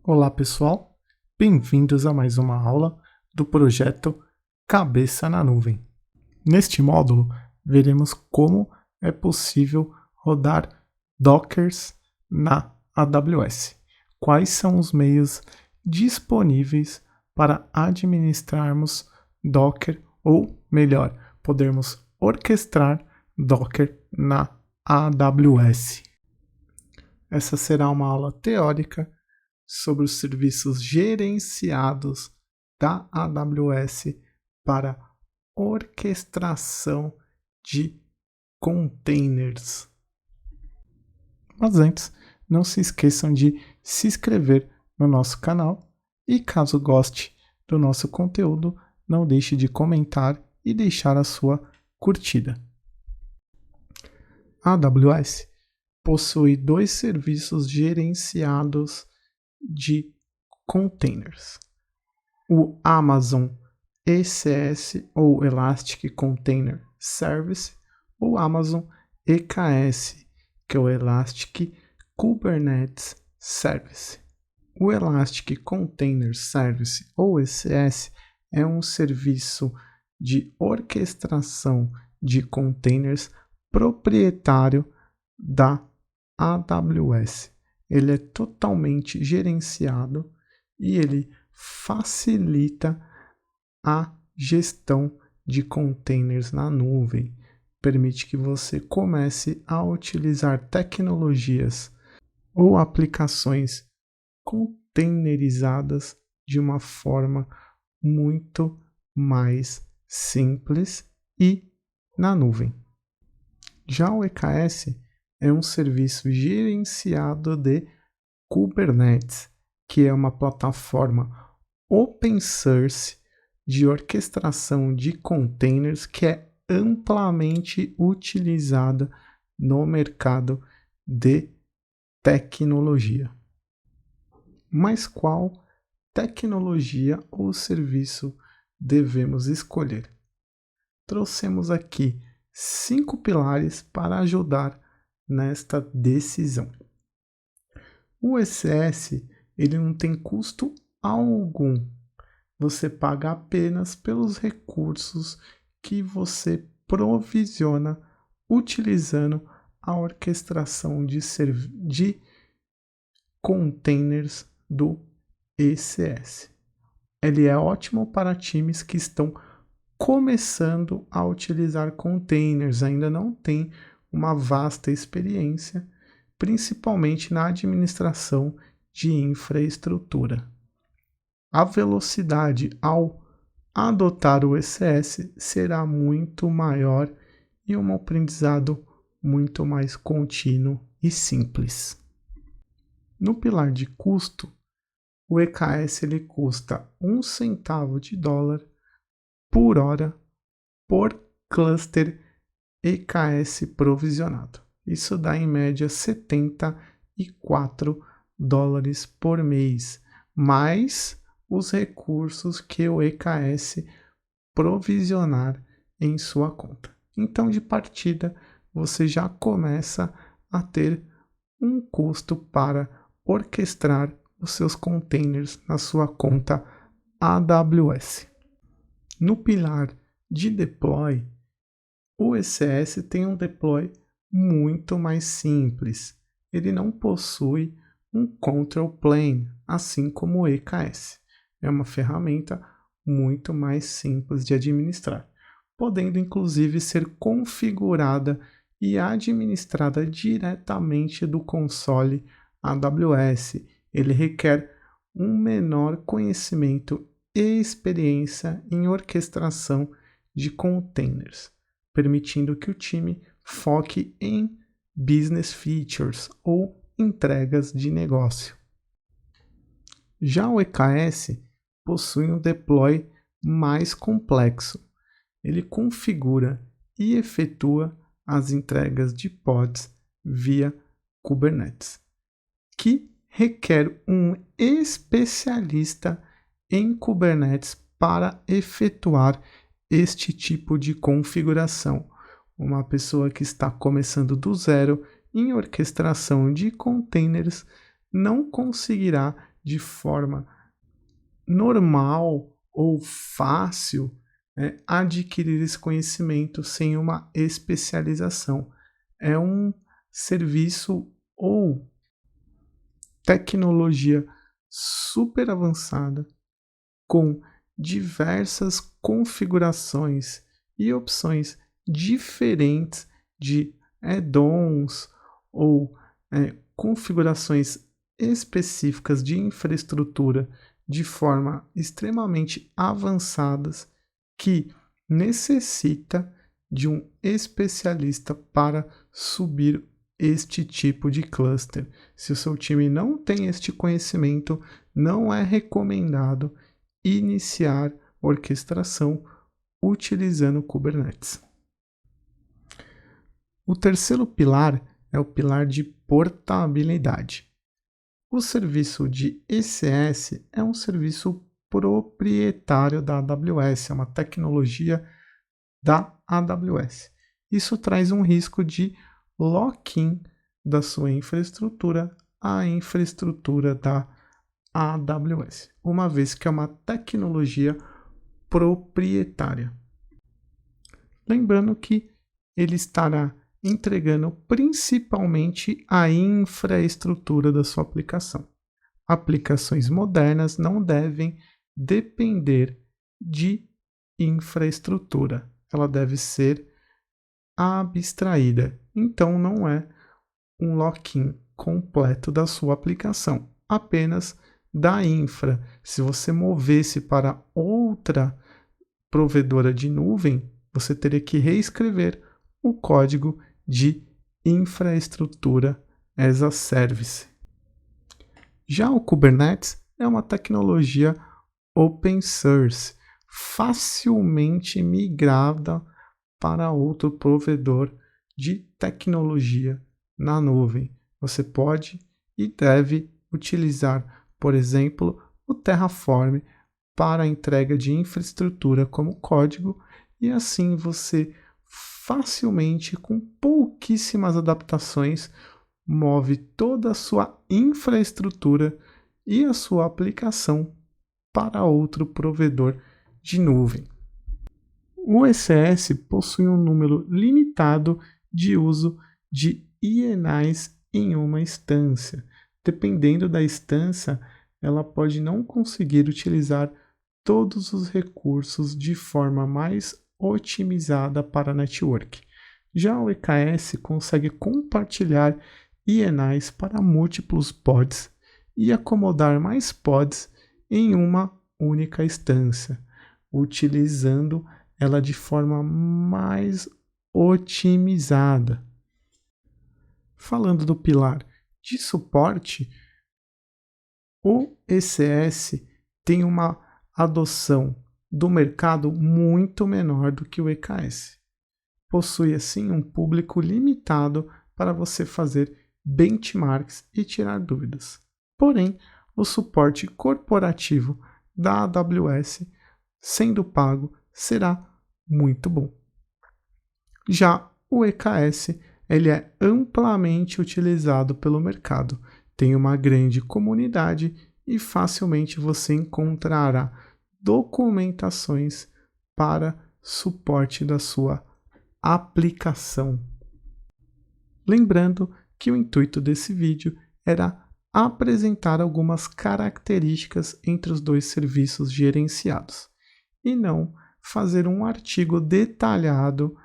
Olá pessoal, bem-vindos a mais uma aula do projeto Cabeça na Nuvem. Neste módulo, veremos como é possível rodar Dockers na AWS. Quais são os meios disponíveis para administrarmos Docker, ou melhor, podermos orquestrar Docker na AWS. Essa será uma aula teórica sobre os serviços gerenciados da AWS para orquestração de containers. Mas antes, não se esqueçam de se inscrever no nosso canal e, caso goste do nosso conteúdo, não deixe de comentar e deixar a sua curtida. A AWS possui dois serviços gerenciados de containers: o Amazon ECS ou Elastic Container Service, ou Amazon EKS, que é o Elastic Kubernetes Service. O Elastic Container Service ou ECS é um serviço de orquestração de containers proprietário da AWS. Ele é totalmente gerenciado e ele facilita a gestão de containers na nuvem. Permite que você comece a utilizar tecnologias ou aplicações containerizadas de uma forma muito mais simples e na nuvem. Já o EKS é um serviço gerenciado de Kubernetes, que é uma plataforma open source de orquestração de containers que é amplamente utilizada no mercado de tecnologia. Mas qual tecnologia ou serviço devemos escolher? Trouxemos aqui 5 pilares para ajudar nesta decisão. O ECS, ele não tem custo algum. Você paga apenas pelos recursos que você provisiona utilizando a orquestração de containers do ECS. Ele é ótimo para times que estão começando a utilizar containers, ainda não tem uma vasta experiência, principalmente na administração de infraestrutura. A velocidade ao adotar o ECS será muito maior e um aprendizado muito mais contínuo e simples. No pilar de custo, o EKS ele custa 1 centavo de dólar por hora por cluster EKS provisionado. Isso dá em média $74 por mês, mais os recursos que o EKS provisionar em sua conta. Então, de partida, você já começa a ter um custo para orquestrar os seus containers na sua conta AWS. No pilar de deploy, o ECS tem um deploy muito mais simples. Ele não possui um control plane, assim como o EKS. É uma ferramenta muito mais simples de administrar, podendo inclusive ser configurada e administrada diretamente do console AWS. Ele requer um menor conhecimento e experiência em orquestração de containers, permitindo que o time foque em business features ou entregas de negócio. Já o EKS possui um deploy mais complexo. Ele configura e efetua as entregas de pods via Kubernetes, que requer um especialista em Kubernetes para efetuar este tipo de configuração. Uma pessoa que está começando do zero em orquestração de containers não conseguirá de forma normal ou fácil adquirir esse conhecimento sem uma especialização. É um serviço ou tecnologia super avançada com diversas configurações e opções diferentes de add-ons ou configurações específicas de infraestrutura de forma extremamente avançadas que necessita de um especialista para subir este tipo de cluster. Se o seu time não tem este conhecimento, não é recomendado iniciar orquestração utilizando Kubernetes. O terceiro pilar é o pilar de portabilidade. O serviço de ECS é um serviço proprietário da AWS, é uma tecnologia da AWS. Isso traz um risco de lock-in da sua infraestrutura à infraestrutura da AWS, uma vez que é uma tecnologia proprietária. Lembrando que ele estará entregando principalmente a infraestrutura da sua aplicação. Aplicações modernas não devem depender de infraestrutura, ela deve ser abstraída, então não é um lock-in completo da sua aplicação, apenas da infra. Se você movesse para outra provedora de nuvem, você teria que reescrever o código de infraestrutura as a service. Já o Kubernetes é uma tecnologia open source, facilmente migrada para outro provedor de tecnologia na nuvem. Você pode e deve utilizar, por exemplo, o Terraform para a entrega de infraestrutura como código, e assim você facilmente, com pouquíssimas adaptações, move toda a sua infraestrutura e a sua aplicação para outro provedor de nuvem. O ECS possui um número limitado de uso de INIs em uma instância. Dependendo da instância, ela pode não conseguir utilizar todos os recursos de forma mais otimizada para a network. Já o EKS consegue compartilhar INIs para múltiplos pods e acomodar mais pods em uma única instância, utilizando ela de forma mais otimizada. Falando do pilar de suporte, o ECS tem uma adoção do mercado muito menor do que o EKS. Possui, assim, um público limitado para você fazer benchmarks e tirar dúvidas. Porém, o suporte corporativo da AWS, sendo pago, será muito bom. Já o EKS, ele é amplamente utilizado pelo mercado, tem uma grande comunidade e facilmente você encontrará documentações para suporte da sua aplicação. Lembrando que o intuito desse vídeo era apresentar algumas características entre os dois serviços gerenciados e não fazer um artigo detalhado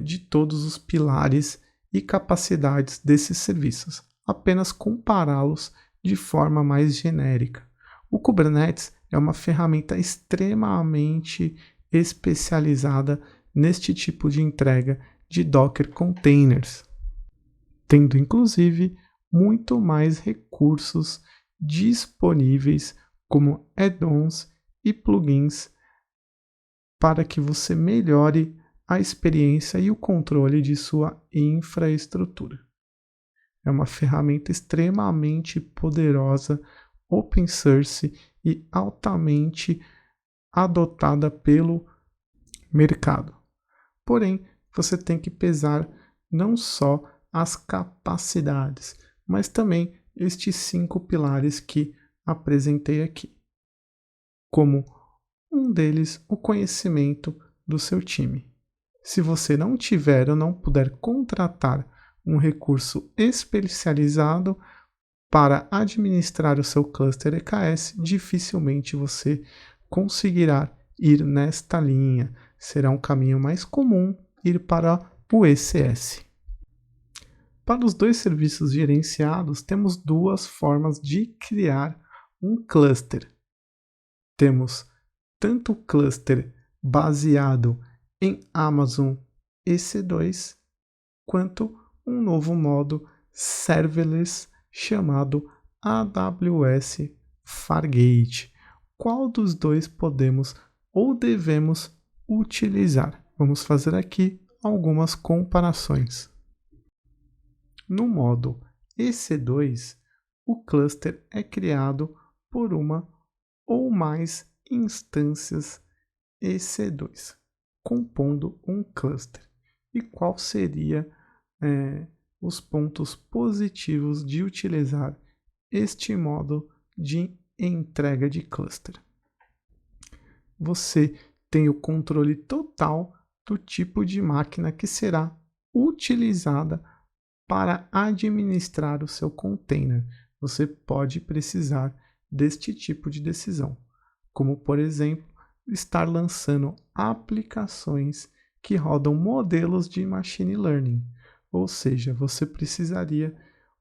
de todos os pilares e capacidades desses serviços, apenas compará-los de forma mais genérica. O Kubernetes é uma ferramenta extremamente especializada neste tipo de entrega de Docker Containers, tendo inclusive muito mais recursos disponíveis como add-ons e plugins para que você melhore a experiência e o controle de sua infraestrutura. É uma ferramenta extremamente poderosa, open source e altamente adotada pelo mercado. Porém, você tem que pesar não só as capacidades, mas também estes 5 pilares que apresentei aqui, como um deles o conhecimento do seu time. Se você não tiver ou não puder contratar um recurso especializado para administrar o seu cluster EKS, dificilmente você conseguirá ir nesta linha. Será um caminho mais comum ir para o ECS. Para os dois serviços gerenciados, temos duas formas de criar um cluster. Temos tanto o cluster baseado em Amazon EC2, quanto um novo modo serverless chamado AWS Fargate. Qual dos dois podemos ou devemos utilizar? Vamos fazer aqui algumas comparações. No modo EC2, o cluster é criado por uma ou mais instâncias EC2, compondo um cluster. E qual seria os pontos positivos de utilizar este modo de entrega de cluster? Você tem o controle total do tipo de máquina que será utilizada para administrar o seu container. Você pode precisar deste tipo de decisão, como por exemplo, estar lançando aplicações que rodam modelos de machine learning, ou seja, você precisaria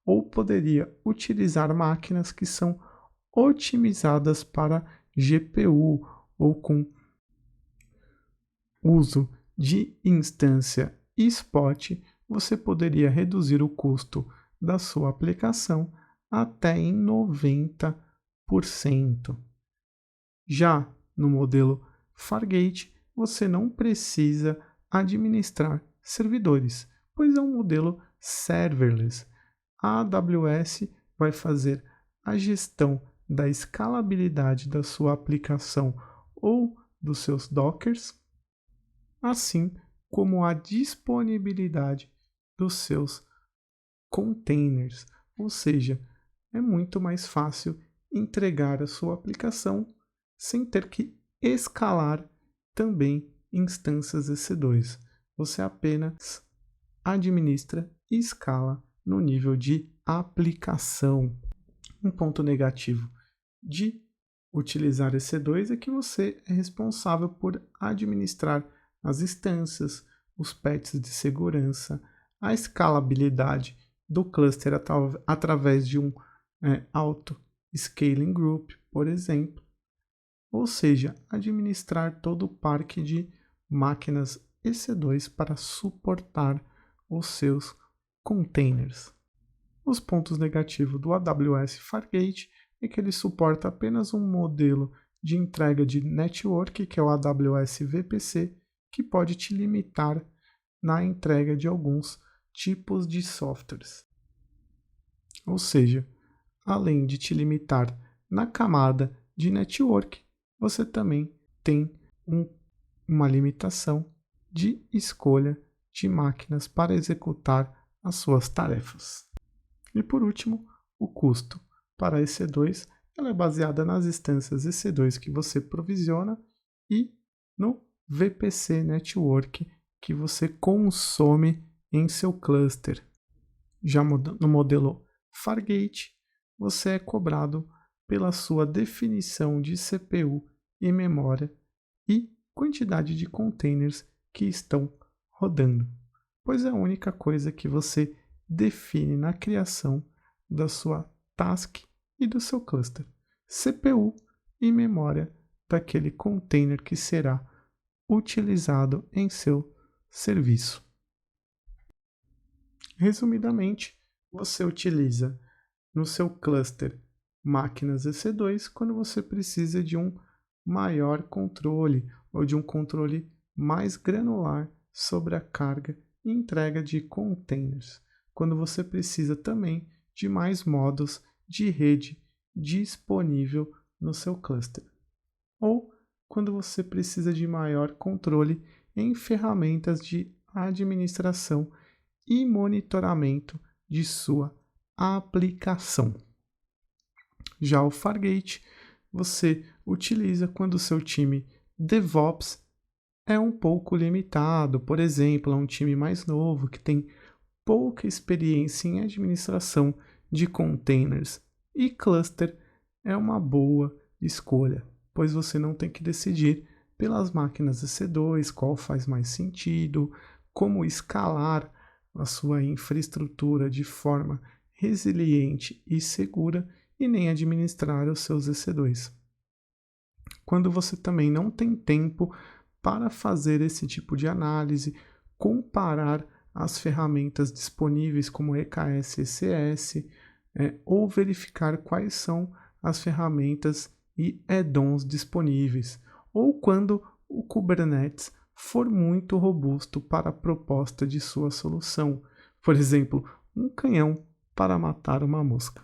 ou poderia utilizar máquinas que são otimizadas para GPU ou com uso de instância Spot, você poderia reduzir o custo da sua aplicação até em 90%. Já no modelo Fargate, você não precisa administrar servidores, pois é um modelo serverless. A AWS vai fazer a gestão da escalabilidade da sua aplicação ou dos seus Dockers, assim como a disponibilidade dos seus containers, ou seja, é muito mais fácil entregar a sua aplicação sem ter que escalar também instâncias EC2. Você apenas administra e escala no nível de aplicação. Um ponto negativo de utilizar EC2 é que você é responsável por administrar as instâncias, os patches de segurança, a escalabilidade do cluster através de um auto-scaling group, por exemplo, ou seja, administrar todo o parque de máquinas EC2 para suportar os seus containers. Os pontos negativos do AWS Fargate é que ele suporta apenas um modelo de entrega de network, que é o AWS VPC, que pode te limitar na entrega de alguns tipos de softwares. Ou seja, além de te limitar na camada de network, você também tem uma limitação de escolha de máquinas para executar as suas tarefas. E por último, o custo. Para a EC2, ela é baseada nas instâncias EC2 que você provisiona e no VPC Network que você consome em seu cluster. Já no modelo Fargate, você é cobrado pela sua definição de CPU e memória e quantidade de containers que estão rodando, pois é a única coisa que você define na criação da sua task e do seu cluster, CPU e memória daquele container que será utilizado em seu serviço. Resumidamente, você utiliza no seu cluster máquinas EC2 quando você precisa de um maior controle ou de um controle mais granular sobre a carga e entrega de containers, quando você precisa também de mais modos de rede disponível no seu cluster, ou quando você precisa de maior controle em ferramentas de administração e monitoramento de sua aplicação. Já o Fargate você utiliza quando o seu time DevOps é um pouco limitado, por exemplo, é um time mais novo que tem pouca experiência em administração de containers, e cluster é uma boa escolha, pois você não tem que decidir pelas máquinas EC2 qual faz mais sentido, como escalar a sua infraestrutura de forma resiliente e segura, e nem administrar os seus EC2. Quando você também não tem tempo para fazer esse tipo de análise, comparar as ferramentas disponíveis como EKS e ECS, ou verificar quais são as ferramentas e add-ons disponíveis, ou quando o Kubernetes for muito robusto para a proposta de sua solução, por exemplo, um canhão para matar uma mosca.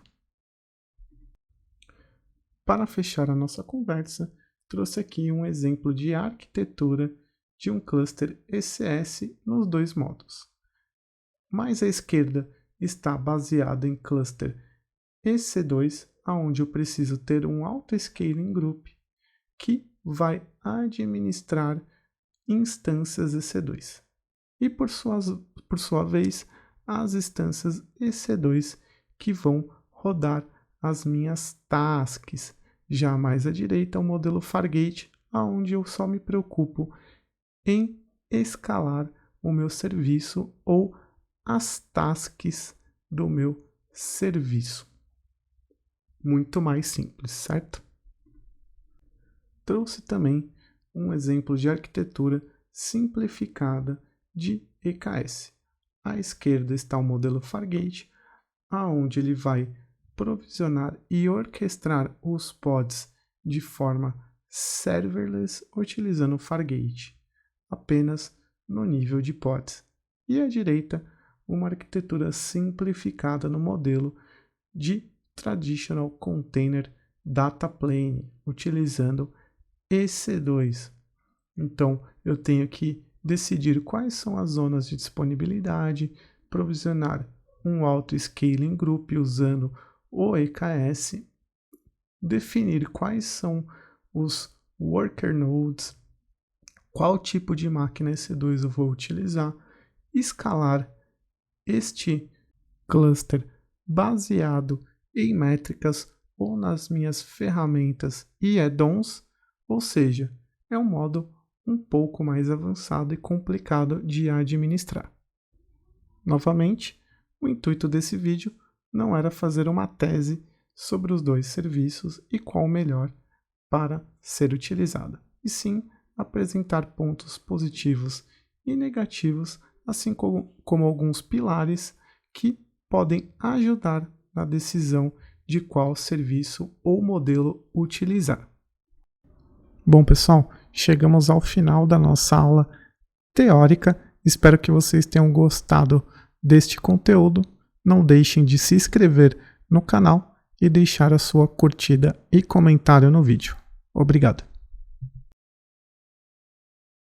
Para fechar a nossa conversa, trouxe aqui um exemplo de arquitetura de um cluster ECS nos dois modos. Mais à esquerda está baseado em cluster EC2, onde eu preciso ter um auto-scaling group que vai administrar instâncias EC2. E por sua vez, as instâncias EC2 que vão rodar as minhas tasks. Já mais à direita, o modelo Fargate, onde eu só me preocupo em escalar o meu serviço ou as tasks do meu serviço. Muito mais simples, certo? Trouxe também um exemplo de arquitetura simplificada de EKS. À esquerda está o modelo Fargate, onde ele vai provisionar e orquestrar os pods de forma serverless utilizando o Fargate, apenas no nível de pods. E à direita, uma arquitetura simplificada no modelo de Traditional Container Data Plane, utilizando EC2. Então, eu tenho que decidir quais são as zonas de disponibilidade, provisionar um auto-scaling group usando o EKS, definir quais são os worker nodes, qual tipo de máquina EC2 eu vou utilizar, escalar este cluster baseado em métricas ou nas minhas ferramentas e add-ons, ou seja, é um modo um pouco mais avançado e complicado de administrar. Novamente, o intuito desse vídeo não era fazer uma tese sobre os dois serviços e qual o melhor para ser utilizado, e sim apresentar pontos positivos e negativos, assim como alguns pilares que podem ajudar na decisão de qual serviço ou modelo utilizar. Bom, pessoal, chegamos ao final da nossa aula teórica. Espero que vocês tenham gostado deste conteúdo. Não deixem de se inscrever no canal e deixar a sua curtida e comentário no vídeo. Obrigado.